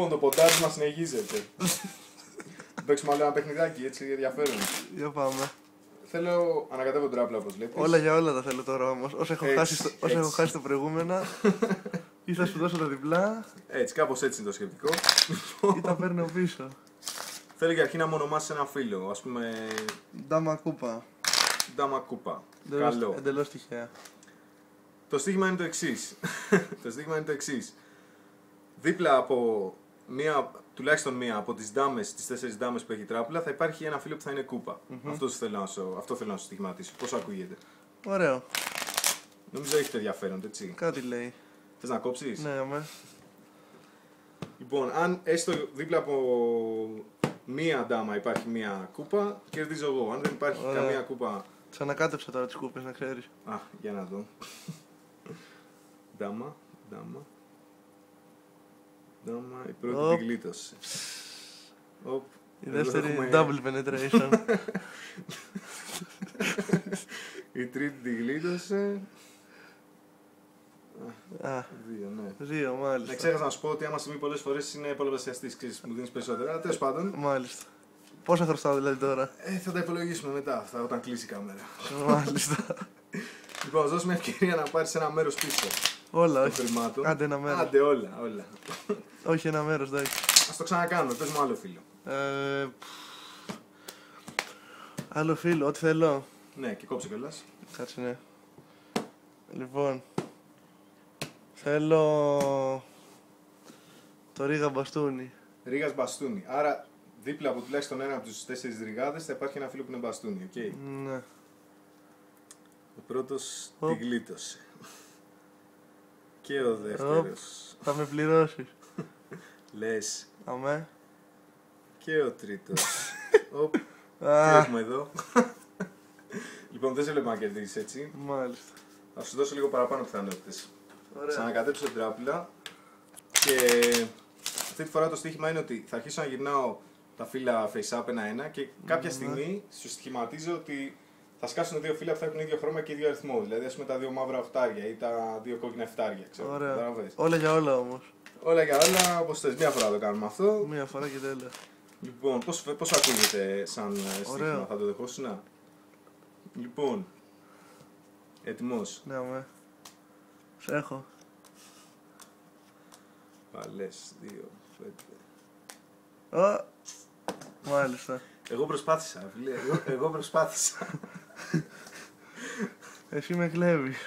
Λοιπόν, το ποντάρισμα συνεχίζεται. Θα παίξουμε άλλο ένα παιχνιδάκι, έτσι, ενδιαφέρον. Για πάμε. Θέλω ανακατεύω τράπλα, όπως βλέπεις. Όλα για όλα τα θέλω τώρα όμως. Όσο έχω χάσει το προηγούμενα, ή θα σου δώσω τα διπλά, Έτσι, κάπως έτσι είναι το σκεπτικό. ή τα παίρνω πίσω. Θέλω για αρχή να μου ονομάσεις ένα φίλο, ας πούμε. Ντάμα κούπα. Ντάμα Κούπα. Καλό. Εντελώς τυχαία. Το στοίχημα είναι το εξής. Το στοίχημα είναι το εξής. Δίπλα από τουλάχιστον μία από τις 4 ντάμες που έχει τράπουλα θα υπάρχει ένα φίλο που θα είναι κούπα. Αυτό θέλω να σου στοιχηματίσω. Πώς ακούγεται? Ωραίο. Νομίζω έχετε ενδιαφέρον, έτσι. Κάτι λέει. Θες να κόψεις? Ναι, αμέ. Λοιπόν, αν έστω δίπλα από μία ντάμα υπάρχει μία κούπα, κερδίζω εγώ. Αν δεν υπάρχει καμία κούπα. Τις ανακάτεψα τώρα τις κούπες, να ξέρεις. Α, για να δω. Ντάμα. Η πρώτη τη γλίτωσε. Η δεύτερη double penetration. Η τρίτη τη γλίτωσε. Δύο, ναι. Δύο, μάλιστα. Ξέχασα να σου πω ότι άμα συμβεί πολλές φορές είναι πολλαπλασιαστής, ξέρεις, μου δίνεις περισσότερα. Τέλος πάντων. Μάλιστα. Πόσα χρωστάω δηλαδή τώρα? Θα τα υπολογίσουμε μετά αυτά όταν κλείσει η κάμερα. Μάλιστα. Λοιπόν, δώσ' μια ευκαιρία να πάρεις ένα μέρος πίσω. Όλα, όχι. Χρημάτων. Άντε ένα μέρος. Άντε όλα. Όχι ένα μέρος, εντάξει. Ας το ξανακάνουμε, πες μου άλλο φίλο. Άλλο φίλο, ό,τι θέλω. Ναι, και κόψε κιόλας. Κάτσε, ναι. Λοιπόν, θέλω το Ρίγα Μπαστούνι. Ρίγας Μπαστούνι. Άρα δίπλα από τουλάχιστον ένα από τους 4 ριγάδες θα υπάρχει ένα φίλο που είναι Μπαστούνι, οκ. Ναι. Ο πρώτος τη γλίτωσε. Και ο δεύτερος. Θα με πληρώσεις. Λες. Αμέ. Και ο τρίτος. Τι έχουμε εδώ? Λοιπόν, δεν σε βλέπω να κερδίσεις, έτσι. Μάλιστα. Θα σου δώσω λίγο παραπάνω πιθανότητες. Ωραία. Θα ανακατέψω την τράπουλα. Και αυτή τη φορά το στοίχημα είναι ότι θα αρχίσω να γυρνάω τα φύλλα face up ένα-ένα και κάποια στιγμή σου στοιχηματίζω ότι θα σκάσουν δύο φύλλα που θα έχουν ίδιο χρώμα και ίδιο αριθμό. Δηλαδή, ας πούμε, τα δύο μαύρα οχτάρια ή τα δύο κόκκινα εφτάρια. Ωραία. Όλα για όλα όμως. Όλα για όλα, όπως θες. Μία φορά το κάνουμε αυτό. Μία φορά και τέλεια. Λοιπόν, πώς ακούγεται σαν στοίχημα, θα το δεχόσουν? Λοιπόν, έτοιμος? Ναι, αμέ. Σε έχω. Παλές, 2, 5. Μάλιστα. Εγώ προσπάθησα, φίλε. Εγώ προσπάθησα. Εσύ με κλέβεις.